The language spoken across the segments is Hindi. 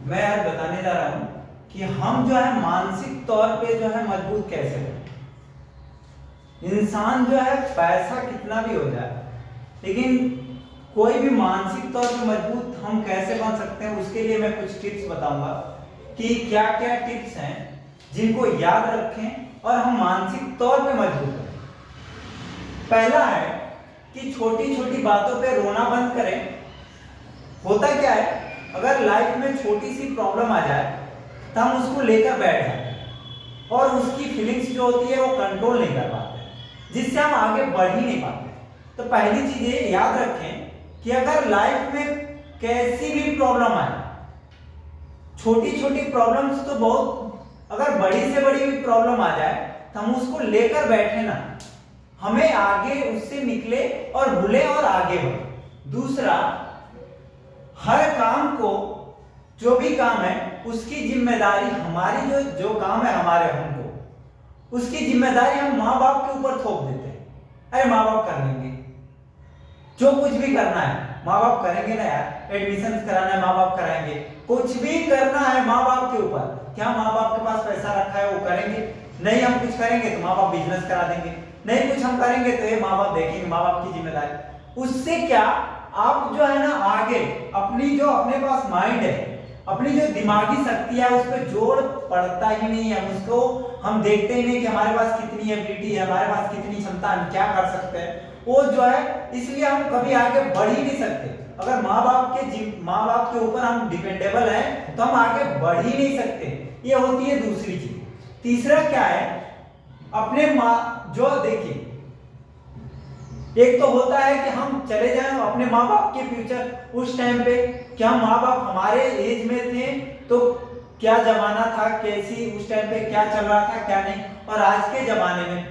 मैं आज बताने जा रहा हूं कि हम जो है मानसिक तौर पे जो है मजबूत कैसे बने। इंसान जो है पैसा कितना भी हो जाए, लेकिन कोई भी मानसिक तौर पे मजबूत हम कैसे बन सकते हैं, उसके लिए मैं कुछ टिप्स बताऊंगा कि क्या क्या टिप्स हैं जिनको याद रखें और हम मानसिक तौर पे मजबूत बने। पहला है कि छोटी छोटी बातों पे रोना बंद करें। होता क्या है, अगर लाइफ में छोटी सी प्रॉब्लम आ जाए तो हम उसको लेकर बैठ जाते हैं और उसकी फीलिंग्स जो होती है वो कंट्रोल नहीं कर पाते, जिससे हम आगे बढ़ ही नहीं पाते। तो पहली चीज ये याद रखें कि अगर लाइफ में कैसी भी प्रॉब्लम आए, छोटी छोटी प्रॉब्लम्स तो बहुत, अगर बड़ी से बड़ी भी प्रॉब्लम आ जाए तो हम उसको लेकर बैठे ना, हमें आगे उससे निकले और भूले और आगे बढ़े। दूसरा, हर काम को, जो भी काम है उसकी जिम्मेदारी हमारी, जो काम है हमारे, हमको उसकी जिम्मेदारी हम माँ बाप के ऊपर थोप देते हैं। अरे माँ बाप कर लेंगे, जो कुछ भी करना है माँ बाप करेंगे ना यार, एडमिशन कराना है माँ बाप कराएंगे, कुछ भी करना है माँ बाप के ऊपर। क्या माँ बाप के पास पैसा रखा है वो करेंगे? नहीं, हम कुछ करेंगे तो माँ बाप बिजनेस करा देंगे, नहीं कुछ हम करेंगे तो ये माँ बाप देखेंगे, माँ बाप की जिम्मेदारी। उससे क्या, आप जो है ना आगे अपनी जो अपने पास माइंड है, अपनी जो दिमागी शक्ति है उस पर जोर पड़ता ही नहीं है। उसको हम देखते ही नहीं कि हमारे पास कितनी एबिलिटी है, हमारे पास कितनी क्षमता, हम क्या कर सकते हैं, वो जो है, इसलिए हम कभी आगे बढ़ ही नहीं सकते। अगर माँ बाप के ऊपर हम डिपेंडेबल हैं तो हम आगे बढ़ ही नहीं सकते। ये होती है दूसरी चीज। तीसरा क्या है, अपने जो देखिए, एक तो होता है कि हम चले जाएं अपने माँ बाप के फ्यूचर, उस टाइम पे क्या माँ बाप हमारे एज में थे तो क्या जमाना था, कैसी उस टाइम पे क्या चल रहा था क्या नहीं, और आज के जमाने में,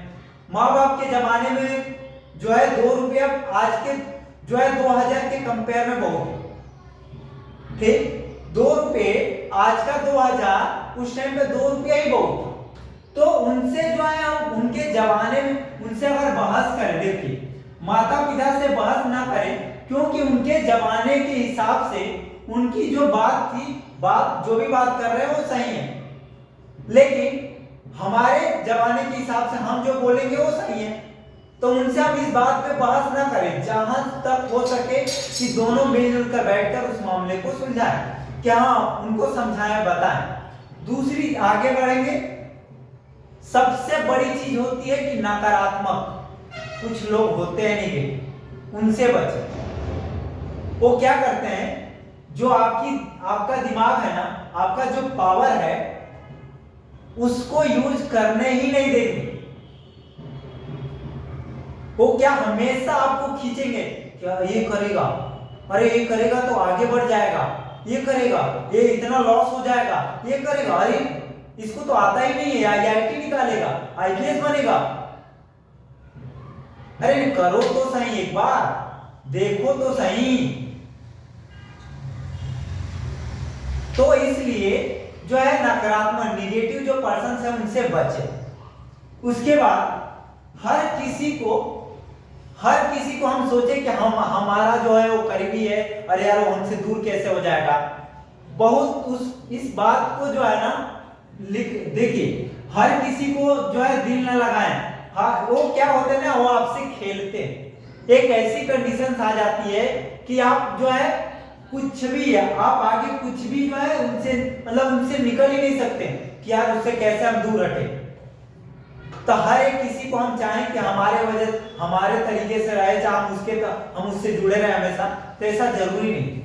माँ बाप के जमाने में जो है 2 रुपया आज के जो है 2000 के कंपेयर में बहुत थे। 2 रुपये आज का 2000, उस टाइम पे 2 रुपया ही बहुत। तो उनसे जो है हम उनके जमाने में उनसे अगर बहस करें, देखिए माता पिता से बहस ना करें, क्योंकि उनके जमाने के हिसाब से उनकी जो बात थी, जो भी बात कर रहे हैं वो सही है, लेकिन हमारे जमाने के हिसाब से हम जो बोलेंगे वो सही है। तो उनसे हम इस बात पे बहस ना करें, जहां तक हो सके कि दोनों मिलजुल कर बैठकर उस मामले को सुलझाएं, क्या उनको समझाएं, बताएं। दूसरी, आगे बढ़ेंगे, सबसे बड़ी चीज होती है कि नकारात्मक कुछ लोग होते हैं नेगेटिव, उनसे बचें। वो क्या करते हैं, जो आपका दिमाग है ना, आपका जो पावर है उसको यूज करने ही नहीं देंगे। वो क्या, हमेशा आपको खींचेंगे, क्या ये करेगा, अरे ये करेगा तो आगे बढ़ जाएगा, ये करेगा ये इतना लॉस हो जाएगा, ये करेगा, अरे इसको तो आता ही नहीं है, आईआईटी निकालेगा, आईपीएस बनेगा, अरे करो तो सही, एक बार देखो तो सही। तो इसलिए जो है नकारात्मक, नेगेटिव जो पर्सन है उनसे बचे। उसके बाद हर किसी को हम सोचे कि हमारा जो है वो करीबी है, अरे यार वो हमसे दूर कैसे हो जाएगा, बहुत इस बात को जो है ना देखिए, हर किसी को जो है दिल न लगाएं। हाँ, वो क्या होते हैं ना, वो आपसे खेलते हैं। एक ऐसी कंडीशन आ जाती है कि आप जो है कुछ भी है, आप आगे कुछ भी जो है उनसे, मतलब उनसे निकल ही नहीं सकते कि यार उससे कैसे हम दूर हटे। तो हर एक किसी को हम चाहें कि हमारे तरीके से रहे, चाहे हम उससे जुड़े रहे हमेशा, तो ऐसा जरूरी नहीं।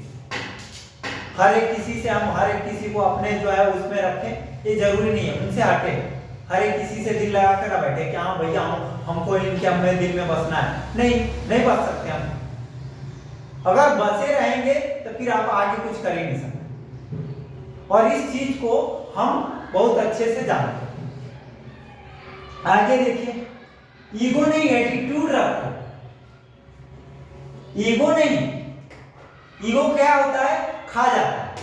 हर एक किसी से हम हर एक किसी को अपने जो है उसमें रखें, ये जरूरी नहीं है, उनसे हटे। हर एक किसी से दिल लगा कर बैठे कि हाँ भैया हमको इनके अपने दिल में बसना है, नहीं बस सकते हम। अगर बसे रहेंगे तो फिर आप आगे कुछ कर ही नहीं सकते, और इस चीज को हम बहुत अच्छे से जानते हैं। आगे देखिए, ईगो नहीं, एटीट्यूड रखो। ईगो नहीं, ईगो क्या होता है, खा जाता है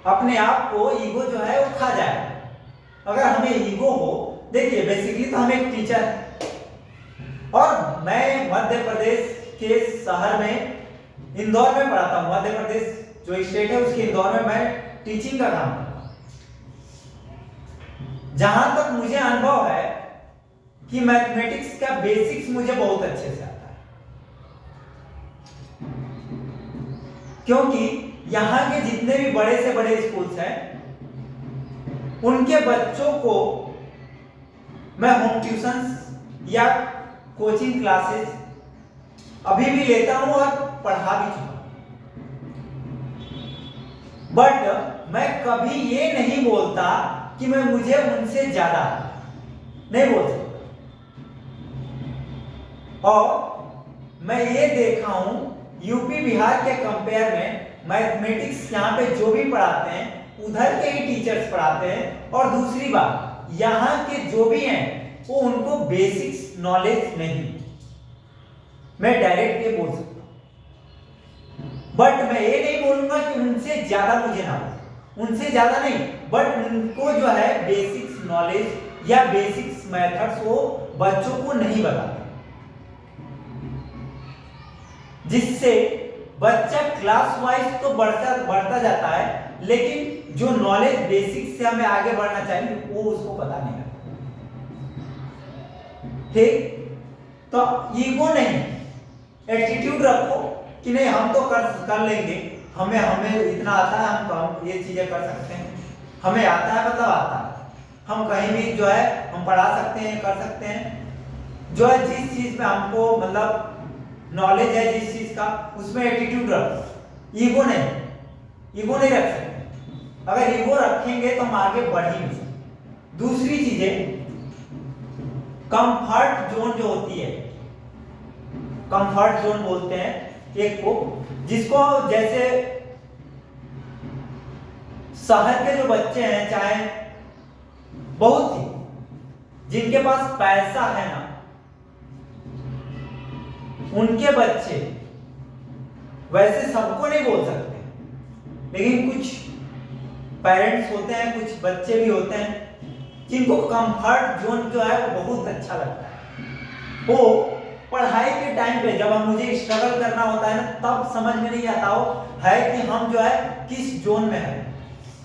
अपने आप को, ईगो जो है वो खा जाए। अगर हमें ईगो हो, देखिए बेसिकली तो हम एक टीचर, और मैं मध्य प्रदेश के शहर में, इंदौर में पढ़ाता हूँ। मध्य प्रदेश जो स्टेट है उसके इंदौर में मैं टीचिंग का काम करता हूँ। जहां तक मुझे अनुभव है कि मैथमेटिक्स का बेसिक्स मुझे बहुत अच्छे से आता है, क्योंकि यहाँ के जितने भी बड़े से बड़े स्कूल्स हैं उनके बच्चों को मैं होम ट्यूशंस या कोचिंग क्लासेस अभी भी लेता हूं और पढ़ा भी चुका। बट मैं कभी ये नहीं बोलता कि मुझे उनसे ज्यादा नहीं बोल सकता। और मैं ये देखा हूं यूपी बिहार के कंपेयर में मैथमेटिक्स यहाँ पे जो भी पढ़ाते हैं उधर के ही टीचर्स पढ़ाते हैं। और दूसरी बात, यहाँ के जो भी हैं वो उनको बेसिक्स नॉलेज नहीं, मैं डायरेक्ट ये बोल सकता हूं। बट मैं ये नहीं बोलूंगा कि उनसे ज्यादा मुझे ना हो, उनसे ज्यादा नहीं, बट उनको जो है बेसिक्स नॉलेज या बेसिक्स मेथड्स वो बच्चों को नहीं बताते, जिससे बच्चा क्लास वाइज तो बढ़ता जाता है, लेकिन जो नॉलेज बेसिक से हमें आगे बढ़ना चाहिए वो उसको पता नहीं लगता। ठीक, तो ईगो नहीं, एटीट्यूड रखो कि नहीं हम तो कर लेंगे, हमें इतना आता है, हम ये चीजें कर सकते हैं, हमें आता है मतलब आता है, हम कहीं भी जो है हम पढ़ा सकते हैं, कर सकते हैं। जो है जिस चीज में हमको मतलब नॉलेज है जिस चीज का, उसमें एटीट्यूड रखो, ईगो नहीं रख सकते। अगर ईगो रखेंगे तो हम आगे बढ़ ही नहीं सकते। दूसरी चीजें, कंफर्ट जोन जो होती है, कंफर्ट जोन बोलते हैं एक को, जिसको जैसे शहर के जो बच्चे हैं, चाहे बहुत ही जिनके पास पैसा है ना, उनके बच्चे वैसे सबको नहीं बोल सकते, लेकिन कुछ पेरेंट्स होते हैं, कुछ बच्चे भी होते हैं जिनको कंफर्ट जोन जो है वो बहुत अच्छा लगता है। वो पढ़ाई के टाइम पे जब मुझे स्ट्रगल करना होता है ना, तब समझ में नहीं आता हो है कि हम जो है किस जोन में है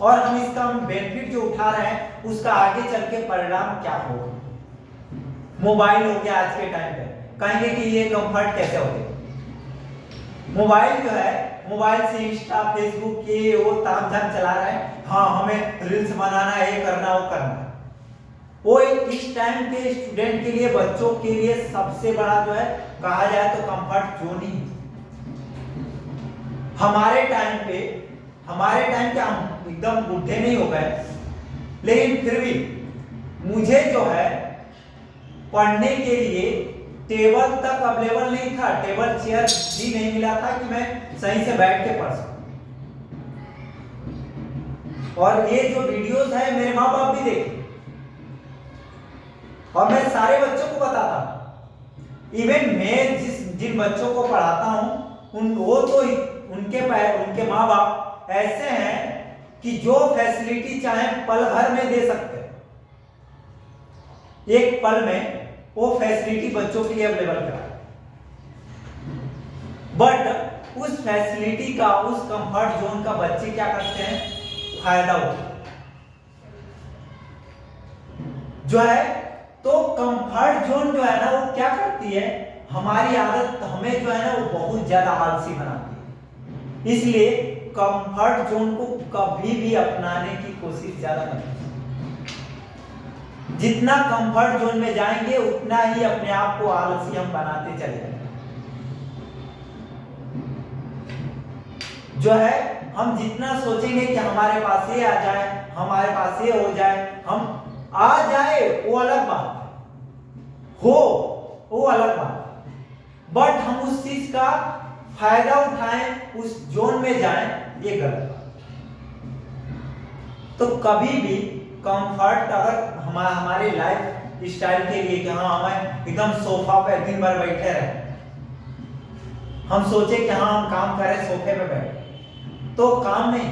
और हम इसका बेनिफिट जो उठा रहे हैं उसका आगे चल के परिणाम क्या होगा। मोबाइल हो गया आज के टाइम पे, कहेंगे कि ये कंफर्ट कैसे हो गया। मोबाइल जो है, मोबाइल से इंस्टा फेसबुक ये वो ताम झाम चला रहा है, हाँ हमें रील्स बनाना, ये करना वो करना। वो इस टाइम के स्टूडेंट के लिए, बच्चों के लिए सबसे बड़ा जो है कहा जाए तो कंफर्ट जोन ही। हमारे टाइम पे हम एकदम बुढ़े नहीं हो गए, लेकिन फिर भी मुझे जो है पढ़ने के लिए टेबल तक अवेलेबल नहीं था, टेबल चेयर भी नहीं मिला था कि मैं सही से बैठ के पढ़ सकूं। और ये जो वीडियोस है मेरे माँ बाप भी देखे और मैं सारे बच्चों को बताता हूं। इवन मैं जिन बच्चों को पढ़ाता हूं वो तो उनके माँ बाप ऐसे हैं कि जो फैसिलिटी चाहे पल भर में दे सकते हैं, एक पल में वो फैसिलिटी बच्चों के लिए अवेलेबल करा। बट उस फैसिलिटी का, उस कंफर्ट जोन का बच्चे क्या करते हैं, फायदा उठाते जो है। तो कंफर्ट जोन जो है ना वो क्या करती है, हमारी आदत हमें जो है ना वो बहुत ज्यादा आलसी बनाती है। इसलिए कंफर्ट जोन को कभी भी अपनाने की कोशिश ज्यादा मत करें। जितना कंफर्ट जोन में जाएंगे उतना ही अपने आप को आलसी हम बनाते चले जाएंगे। जो है हम जितना सोचेंगे कि हमारे पास ये आ जाए, हमारे पास ये हो जाए, हम आ जाए वो अलग बात हो, वो अलग बात, बट हम उस चीज का फायदा उठाएं, उस जोन में जाएं, ये गलत बात। तो कभी भी कंफर्ट अगर हमारे लाइफ स्टाइल के लिए कि हाँ हमें एकदम सोफा पे दिन भर बैठे रहे, हम सोचे कि हाँ हम काम करें सोफे पे बैठे, तो काम नहीं,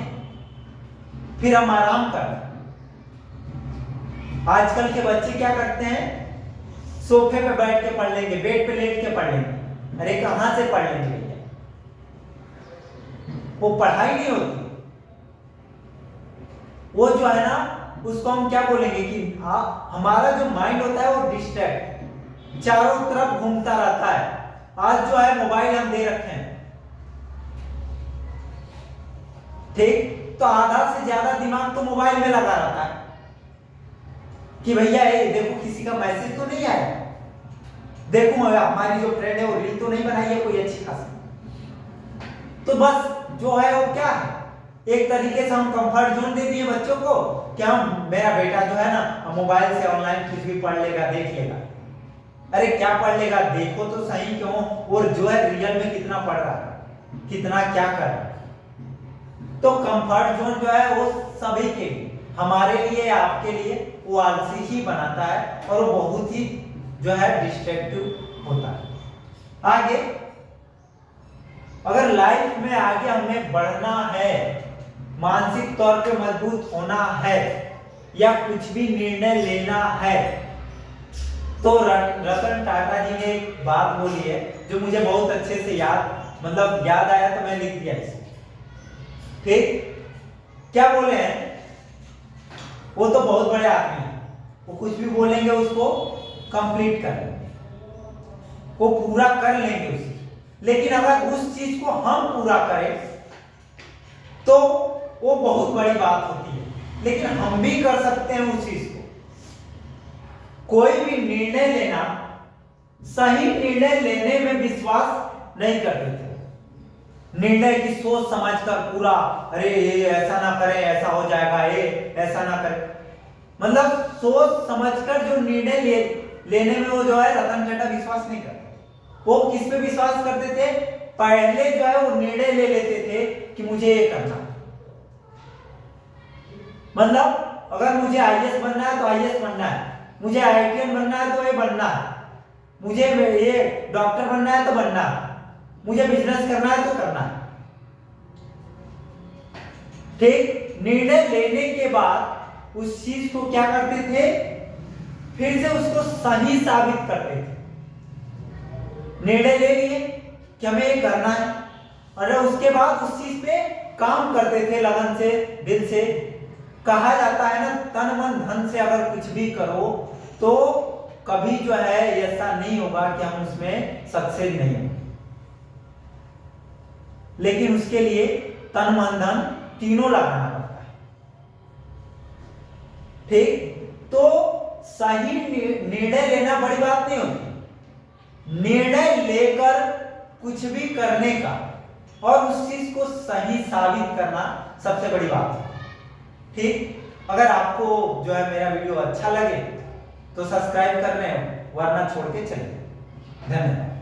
फिर हम आराम करें। आजकल के बच्चे क्या करते हैं, सोफे पे बैठ के पढ़ लेंगे, बेड पे लेट के पढ़ लेंगे, अरे कहां से पढ़ लेंगे भैया, वो पढ़ाई नहीं होती। वो जो है ना उसको हम क्या बोलेंगे कि हमारा जो माइंड होता है वो डिस्ट्रैक्ट, चारों तरफ घूमता रहता है। आज जो है मोबाइल हम दे रखे हैं, ठीक, तो आधा से ज्यादा दिमाग तो मोबाइल में लगा रहता है कि भैया ये देखो किसी का मैसेज तो नहीं आया, देखो हमारी जो फ्रेंड है वो रील तो नहीं बनाई है कोई अच्छी खासी। तो बस जो है वो क्या है, एक तरीके से हम कंफर्ट जोन दे दिए बच्चों को कि हम, मेरा बेटा जो है ना मोबाइल से ऑनलाइन कुछ भी पढ़ लेगा, देख लेगा। अरे क्या पढ़ लेगा, देखो तो सही क्यों, और जो है रियल में कितना पढ़ रहा है, कितना क्या कर रहा है। तो कंफर्ट जोन जो है वो सभी के लिए, हमारे लिए, आपके लिए, वो आलसी ही बनाता है और वो बहुत ही जो है डिस्ट्रैक्टिव होता है। आगे अगर लाइफ में आगे हमें बढ़ना है, मानसिक तौर पे मजबूत होना है, या कुछ भी निर्णय लेना है, तो रतन टाटा जी ने एक बात बोली है जो मुझे बहुत अच्छे से याद आया तो मैं लिख दिया इसे। ठीक, क्या बोले हैं, वो तो बहुत बड़े आदमी हैं, वो कुछ भी बोलेंगे उसको कंप्लीट कर लेंगे, वो पूरा कर लेंगे उसी। लेकिन अगर उस चीज को हम पूरा करें तो वो बहुत बड़ी बात होती है, लेकिन हम भी कर सकते हैं उस चीज को। कोई भी निर्णय लेना, सही निर्णय लेने में विश्वास नहीं करते थे, निर्णय की सोच समझकर पूरा, अरे ये ऐसा ना करें ऐसा हो जाएगा, ये ऐसा ना करें, मतलब सोच समझकर जो निर्णय लेने में वो जो है रतन टाटा विश्वास नहीं करते। वो किस पे विश्वास करते थे, पहले जो है वो निर्णय ले लेते थे कि मुझे ये करना, मतलब अगर मुझे आईएएस बनना है तो आईएएस बनना है, मुझे आईआईटीएन बनना है तो ये बनना है, मुझे ये डॉक्टर बनना है तो बनना है, मुझे बिजनेस करना है तो करना है। ठीक, निर्णय लेने के बाद उस चीज को क्या करते थे, फिर से उसको सही साबित करते थे। निर्णय ले लिए कि हमें ये करना है, और उसके बाद उस चीज पे काम करते थे लगन से, दिल से। कहा जाता है ना, तन मन धन से अगर कुछ भी करो तो कभी जो है ऐसा नहीं होगा कि हम उसमें सक्सेस नहीं होंगे, लेकिन उसके लिए तन मन धन तीनों लगाना पड़ता है। ठीक, तो सही निर्णय लेना बड़ी बात नहीं होती, निर्णय लेकर कुछ भी करने का और उस चीज को सही साबित करना सबसे बड़ी बात है। ठीक, अगर आपको जो है मेरा वीडियो अच्छा लगे तो सब्सक्राइब कर रहे हो, वरना छोड़ के चलिए। धन्यवाद।